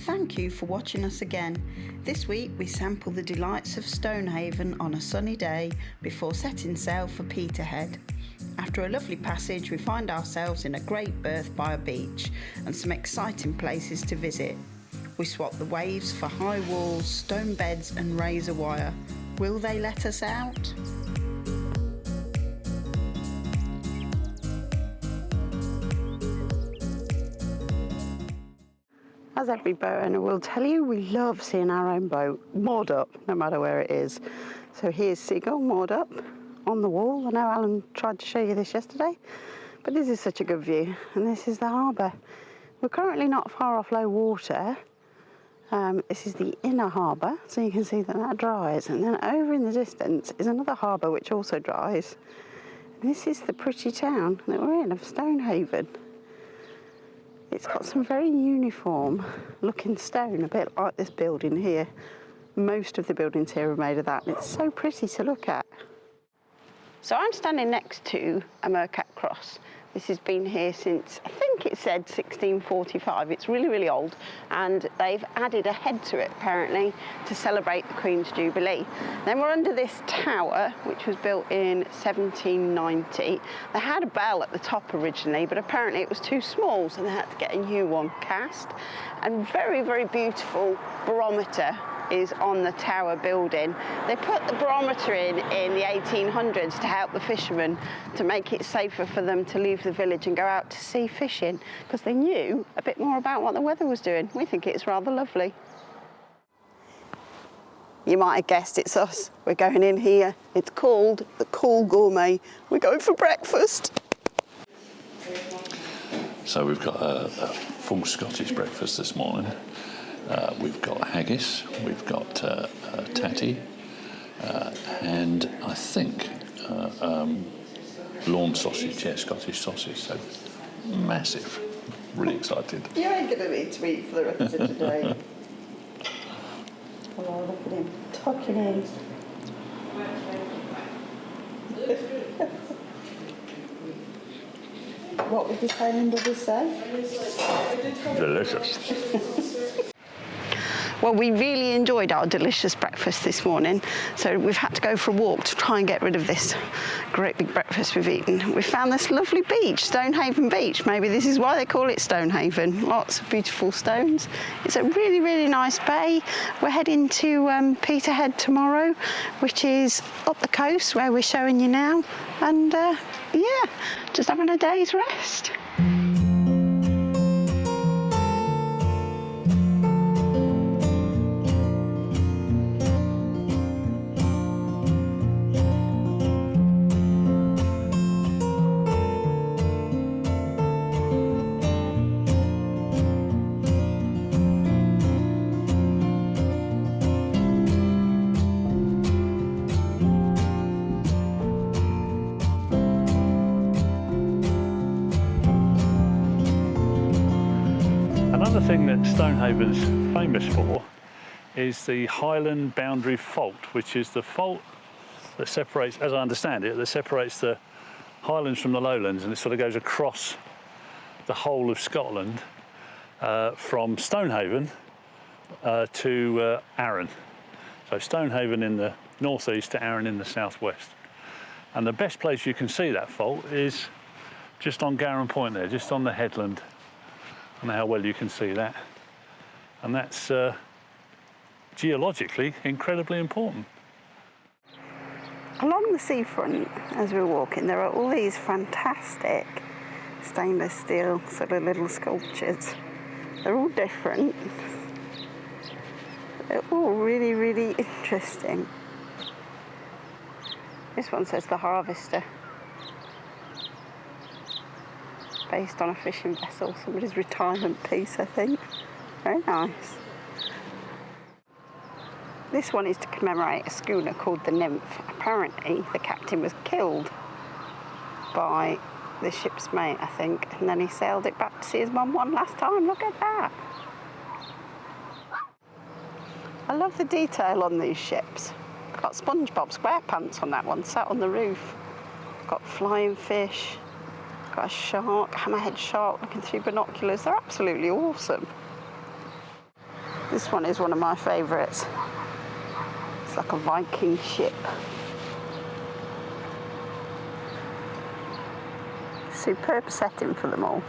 Thank you for watching us again. This week we sample the delights of Stonehaven on a sunny day before setting sail for Peterhead. After a lovely passage, we find ourselves in a great berth by a beach and some exciting places to visit. We swap the waves for high walls, stone beds and razor wire. Will they let us out? As every boat owner will tell you, we love seeing our own boat moored up, no matter where it is. So here's Seagull moored up on the wall. I know Alan tried to show you this yesterday, but this is such a good view, and this is the harbour. We're currently not far off low water. This is the inner harbour, so you can see that dries, and then over in the distance is another harbour which also dries. And this is the pretty town that we're in, of Stonehaven. It's got some very uniform looking stone, a bit like this building here. Most of the buildings here are made of that, and it's so pretty to look at. So I'm standing next to a Mercat cross. This has been here since, I think it said 1645. It's really, really old, and they've added a head to it, apparently, to celebrate the Queen's Jubilee. Then we're under this tower, which was built in 1790. They had a bell at the top originally, but apparently it was too small, so they had to get a new one cast. And very, very beautiful barometer is on the tower building. They put the barometer in the 1800s to help the fishermen, to make it safer for them to leave the village and go out to sea fishing, because they knew a bit more about what the weather was doing. We think it's rather lovely. You might have guessed it's us. We're going in here. It's called the Cool Gourmet. We're going for breakfast. So we've got a full Scottish breakfast this morning. We've got haggis, we've got tatty, and I think lawn sausage, yeah, Scottish sausage, so massive. Really excited. You ain't going to need to eat for the rest of the day. Oh, look at him, tucking in. What would the Highland brothers say? Delicious. Well, we really enjoyed our delicious breakfast this morning, so we've had to go for a walk to try and get rid of this great big breakfast we've eaten. We found this lovely beach, Stonehaven Beach. Maybe this is why they call it Stonehaven. Lots of beautiful stones. It's a really, really nice bay. We're heading to Peterhead tomorrow, which is up the coast where we're showing you now. And yeah, just having a day's rest. Another thing that Stonehaven's famous for is the Highland Boundary Fault, which is the fault that separates, as I understand it, that separates the highlands from the lowlands, and it sort of goes across the whole of Scotland from Stonehaven to Arran. So Stonehaven in the northeast to Arran in the southwest. And the best place you can see that fault is just on Garran Point there, just on the headland. I don't know how well you can see that. And that's geologically incredibly important. Along the seafront, as we're walking, there are all these fantastic stainless steel sort of little sculptures. They're all different. They're all really, really interesting. This one says the Harvester. Based on a fishing vessel, somebody's retirement piece, I think. Very nice. This one is to commemorate a schooner called the Nymph. Apparently, the captain was killed by the ship's mate, I think, and then he sailed it back to see his mum one last time. Look at that. I love the detail on these ships. Got SpongeBob SquarePants on that one, sat on the roof. Got flying fish. Got a shark, hammerhead shark looking through binoculars. They're absolutely awesome. This one is one of my favourites. It's like a Viking ship. Superb setting for them all.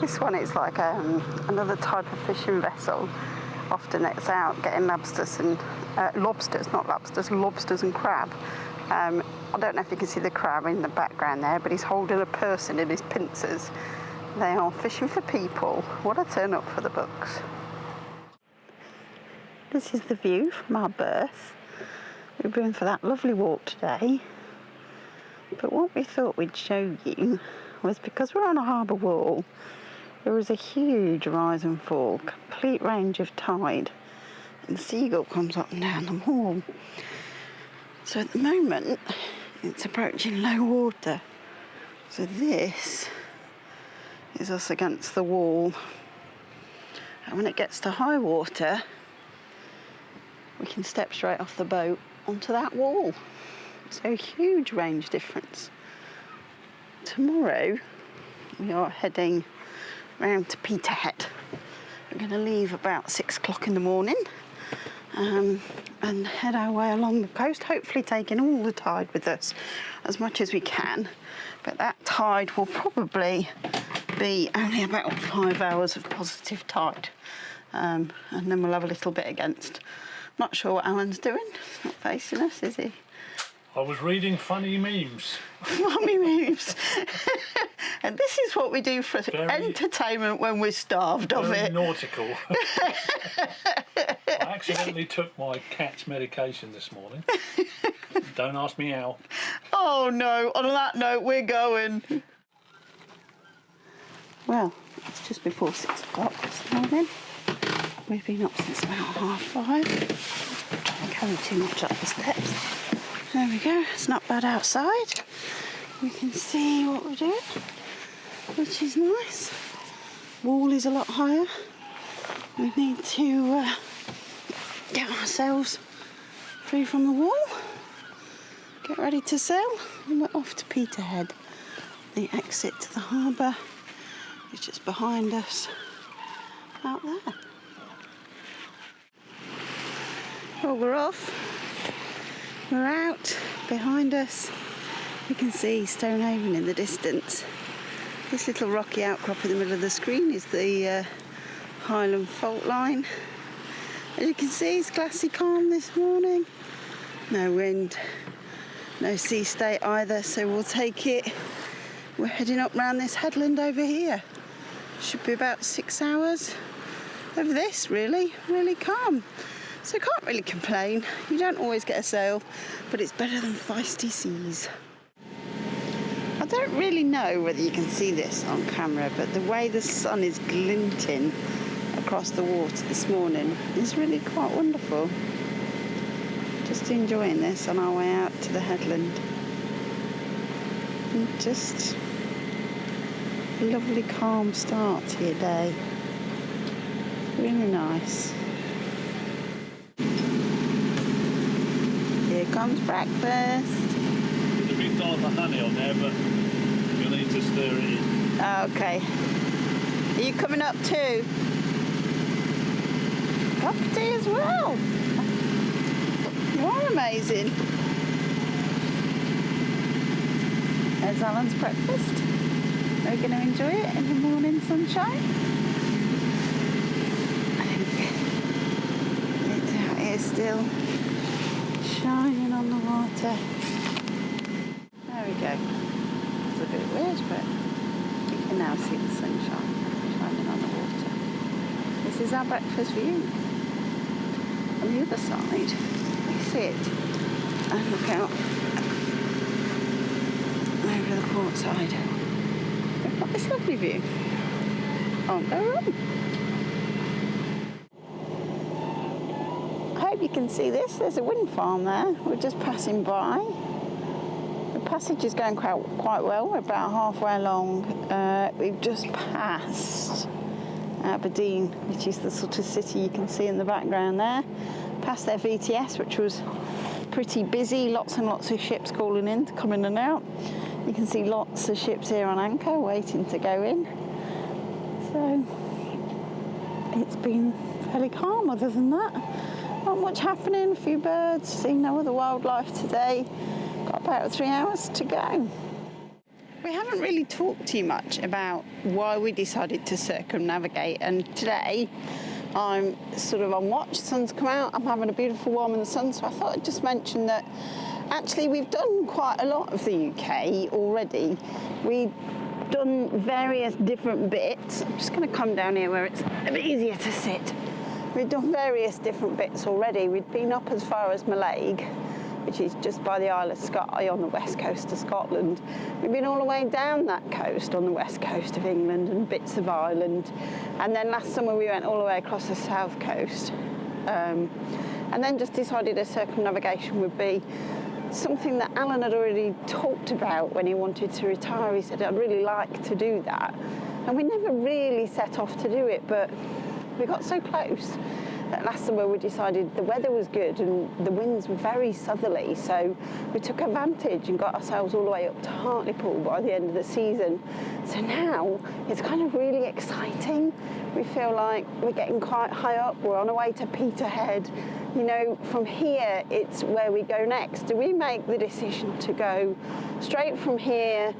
This one is like another type of fishing vessel. Often it's out getting lobsters and lobsters and crab. I don't know if you can see the crab in the background there, but he's holding a person in his pincers. They are fishing for people. What a turn up for the books. This is the view from our berth. We've been for that lovely walk today. But what we thought we'd show you was, because we're on a harbour wall, there is a huge rise and fall, complete range of tide, and the seagull comes up and down the wall. So at the moment, it's approaching low water. So this is us against the wall. And when it gets to high water, we can step straight off the boat onto that wall. So huge range difference. Tomorrow, we are heading round to Peterhead. We're going to leave about 6 o'clock in the morning and head our way along the coast, hopefully taking all the tide with us as much as we can. But that tide will probably be only about 5 hours of positive tide, and then we'll have a little bit against. Not sure what Alan's doing. He's not facing us, is he? I was reading funny memes. Funny memes. And this is what we do for entertainment when we're starved of it. Nautical. I accidentally took my cat's medication this morning. Don't ask me how. Oh no, on that note, we're going. Well, it's just before 6 o'clock this morning. We've been up since about 5:30. Don't try and carry too much up the steps. There we go, it's not bad outside. We can see what we're doing, which is nice. Wall is a lot higher. We need to get ourselves free from the wall, get ready to sail, and we're off to Peterhead. The exit to the harbour is just behind us, out there. Well, we're off. We're out. Behind us, you can see Stonehaven in the distance. This little rocky outcrop in the middle of the screen is the Highland fault line. As you can see, it's glassy calm this morning. No wind, no sea state either, so we'll take it. We're heading up round this headland over here. Should be about 6 hours of this, really calm. So can't really complain. You don't always get a sail, but it's better than feisty seas. I don't really know whether you can see this on camera, but the way the sun is glinting across the water this morning is really quite wonderful. Just enjoying this on our way out to the headland. And just a lovely calm start to your day. Really nice. Here comes breakfast. There's a big dart of honey on there, but you'll need to stir it in. Okay. Are you coming up too? Cup of tea as well. You are amazing. There's Alan's breakfast. Are we going to enjoy it in the morning sunshine? I think it's out here still, shining on the water. There we go. It's a bit weird, but you can now see the sunshine shining on the water. This is our breakfast view. On the other side, we sit and look out over the port side. We've got this lovely view. On our room. I hope you can see this. There's a wind farm there. We're just passing by. The passage is going quite well. We're about halfway along. We've just passed Aberdeen, which is the sort of city you can see in the background there. Past their VTS, which was pretty busy. Lots and lots of ships calling in to come in and out. You can see lots of ships here on anchor waiting to go in. So it's been fairly calm other than that. Not much happening, a few birds, seen no other wildlife today. Got about 3 hours to go. We haven't really talked too much about why we decided to circumnavigate, and today I'm sort of on watch. The sun's come out, I'm having a beautiful warm in the sun, so I thought I'd just mention that actually we've done quite a lot of the UK already. We've done various different bits. I'm just going to come down here where it's a bit easier to sit. We've done various different bits already. We've been up as far as Mallaig, which is just by the Isle of Skye on the west coast of Scotland. We've been all the way down that coast on the west coast of England and bits of Ireland. And then last summer we went all the way across the south coast. And then just decided a circumnavigation would be something that Alan had already talked about when he wanted to retire. He said, I'd really like to do that. And we never really set off to do it, but we got so close that last summer we decided the weather was good and the winds were very southerly, so we took advantage and got ourselves all the way up to Hartlepool by the end of the season. So now it's kind of really exciting. We feel like we're getting quite high up. We're on our way to Peterhead. You know, from here it's where we go next. Do we make the decision to go straight from here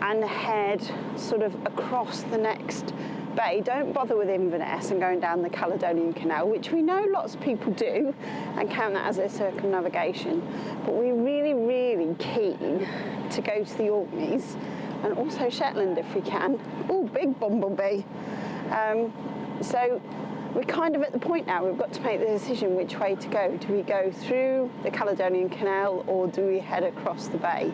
and head sort of across the next bay? Don't bother with Inverness and going down the Caledonian Canal, which we know lots of people do and count that as a circumnavigation, but we're really, really keen to go to the Orkneys and also Shetland if we can. Oh, big bumblebee. So we're kind of at the point now, we've got to make the decision which way to go. Do we go through the Caledonian Canal or do we head across the bay?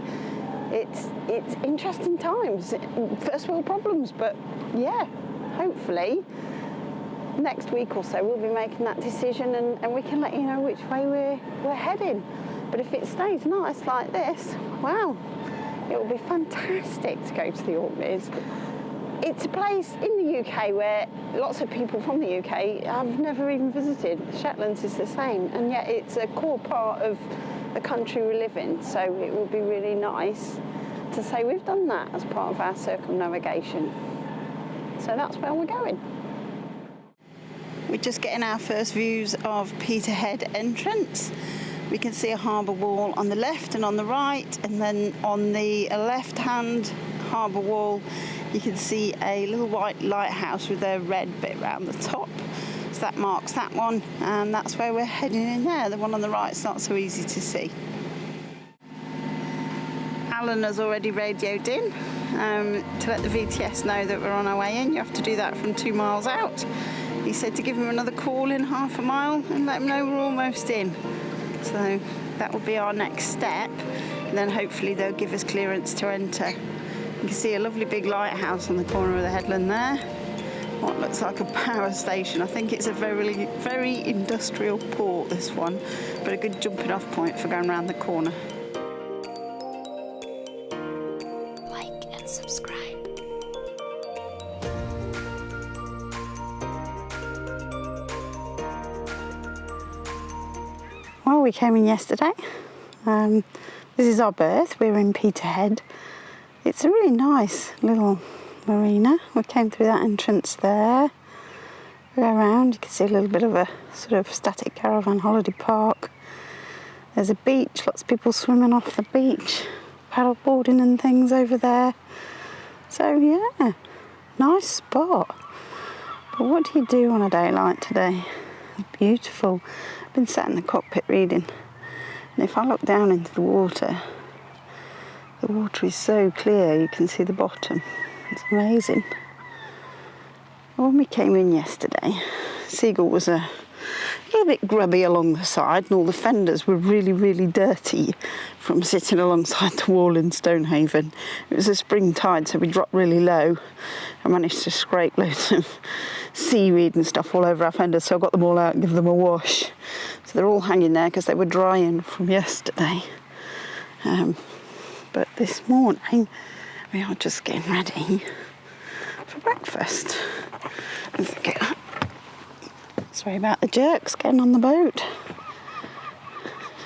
It's interesting times, first world problems, but yeah, hopefully next week or so we'll be making that decision and we can let you know which way we're heading. But if it stays nice like this, wow, it will be fantastic to go to the Orkneys. It's a place in the UK where lots of people from the UK have never even visited. Shetlands is the same, and yet it's a core part of the country we live in, so it would be really nice to say we've done that as part of our circumnavigation. So that's where we're going. We're just getting our first views of Peterhead entrance. We can see a harbour wall on the left and on the right, and then on the left-hand harbour wall you can see a little white lighthouse with a red bit around the top. So that marks that one, and that's where we're heading in there. The one on the right's not so easy to see. Alan has already radioed in to let the VTS know that we're on our way in. You have to do that from 2 miles out. He said to give him another call in half a mile and let him know we're almost in. So that will be our next step, and then hopefully they'll give us clearance to enter. You can see a lovely big lighthouse on the corner of the headland there. What looks like a power station. I think it's a very, very industrial port, this one, but a good jumping off point for going around the corner. Like and subscribe. Well, we came in yesterday. This is our berth. We're in Peterhead. It's a really nice little marina. We came through that entrance there. We go around, you can see a little bit of a sort of static caravan holiday park. There's a beach, lots of people swimming off the beach, paddle boarding and things over there. So yeah, nice spot. But what do you do on a day like today? Beautiful. I've been sat in the cockpit reading, and if I look down into the water is so clear you can see the bottom. It's amazing. When we came in yesterday, Seagull was a little bit grubby along the side, and all the fenders were really, really dirty from sitting alongside the wall in Stonehaven. It was a spring tide, so we dropped really low. I managed to scrape loads of seaweed and stuff all over our fenders, so I got them all out and give them a wash. So they're all hanging there because they were drying from yesterday. But this morning we are just getting ready for breakfast. Sorry about the jerks getting on the boat.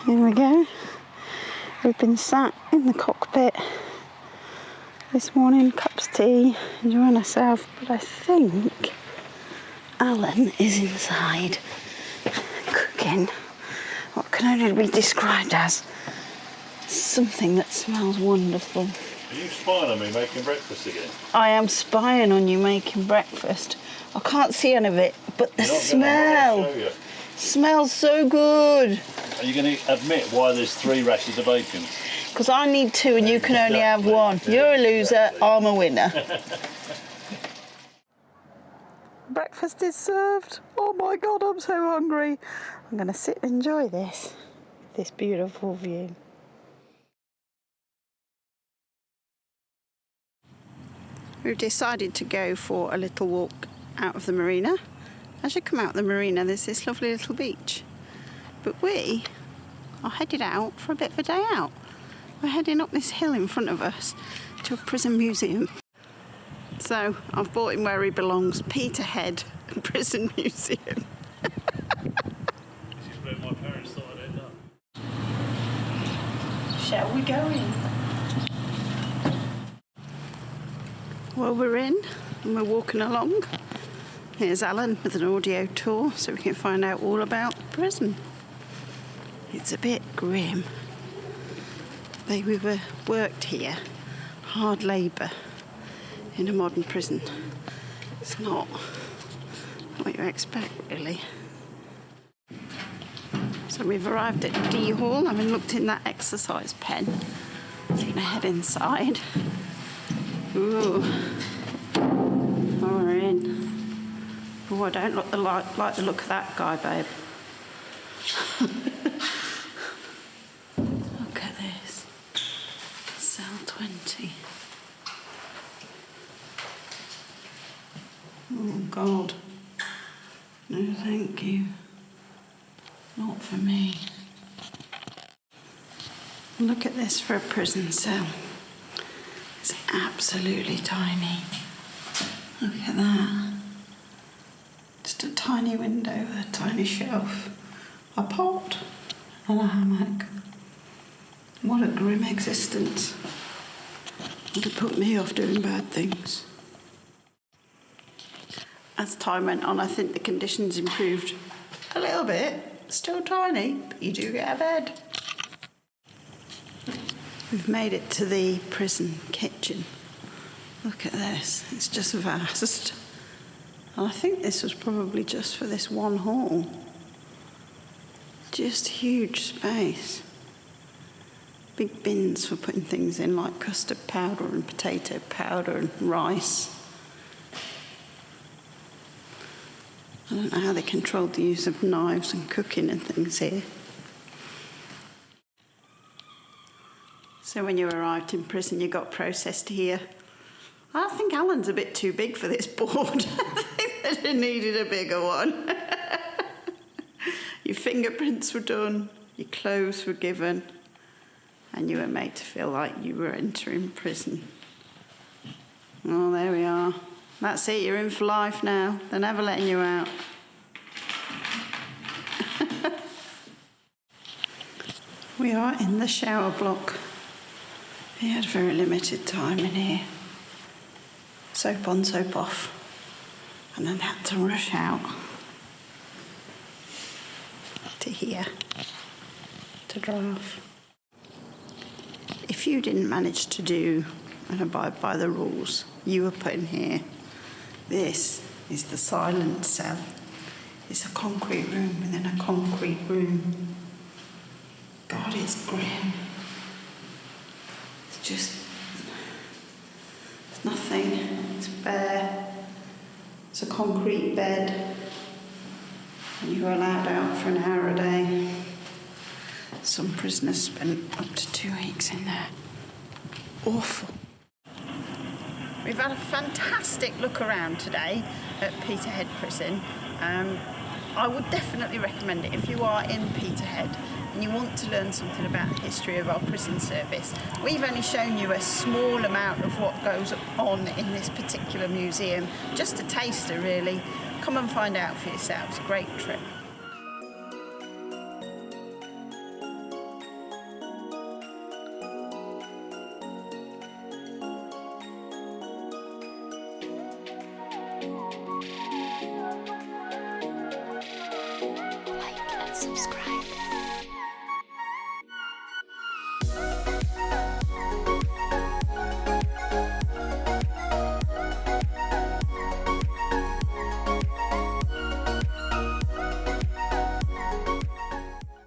Here we go. We've been sat in the cockpit this morning, cups of tea, enjoying ourselves, but I think Alan is inside cooking what can only be described as something that smells wonderful. Are you spying on me making breakfast again? I am spying on you making breakfast. I can't see any of it, but the smell smells so good. Are you going to admit why there's 3 rashers of bacon? Because I need 2 and you can only have 1. You're a loser, I'm a winner. Breakfast is served. Oh my God, I'm so hungry. I'm going to sit and enjoy this beautiful view. We've decided to go for a little walk out of the marina. As you come out of the marina, there's this lovely little beach. But we are headed out for a bit of a day out. We're heading up this hill in front of us to a prison museum. So I've brought him where he belongs, Peterhead Prison Museum. This is where my parents thought I'd end up. Shall we go in? Well, we're in and we're walking along. Here's Alan with an audio tour so we can find out all about the prison. It's a bit grim. They were worked here, hard labour in a modern prison. It's not what you expect, really. So we've arrived at D Hall, having looked in that exercise pen. So we're going to head inside. Ooh, oh, we're in. Oh, I don't like the look of that guy, babe. Look at this. Cell 20. Oh, God. No, thank you. Not for me. Look at this for a prison cell. It's absolutely tiny. Look at that. Just a tiny window with a tiny shelf, a pot and a hammock. What a grim existence. Would have put me off doing bad things. As time went on, I think the conditions improved a little bit. Still tiny, but you do get a bed. We've made it to the prison kitchen. Look at this, it's just vast. And I think this was probably just for this one hall. Just huge space. Big bins for putting things in like custard powder and potato powder and rice. I don't know how they controlled the use of knives and cooking and things here. So when you arrived in prison, you got processed here. I think Alan's a bit too big for this board. I think that it needed a bigger one. Your fingerprints were done, your clothes were given, and you were made to feel like you were entering prison. Oh, there we are. That's it, you're in for life now. They're never letting you out. We are in the shower block. He had very limited time in here. Soap on, soap off. And then had to rush out to here to dry off. If you didn't manage to do and abide by the rules, you were put in here. This is the silent cell. It's a concrete room within a concrete room. God, it's grim. It's just, it's nothing. It's bare. It's a concrete bed. And you were allowed out for an hour a day. Some prisoners spent up to 2 weeks in there. Awful. We've had a fantastic look around today at Peterhead Prison. I would definitely recommend it if you are in Peterhead and you want to learn something about the history of our prison service. We've only shown you a small amount of what goes on in this particular museum, just a taster really. Come and find out for yourselves. Great trip. subscribe.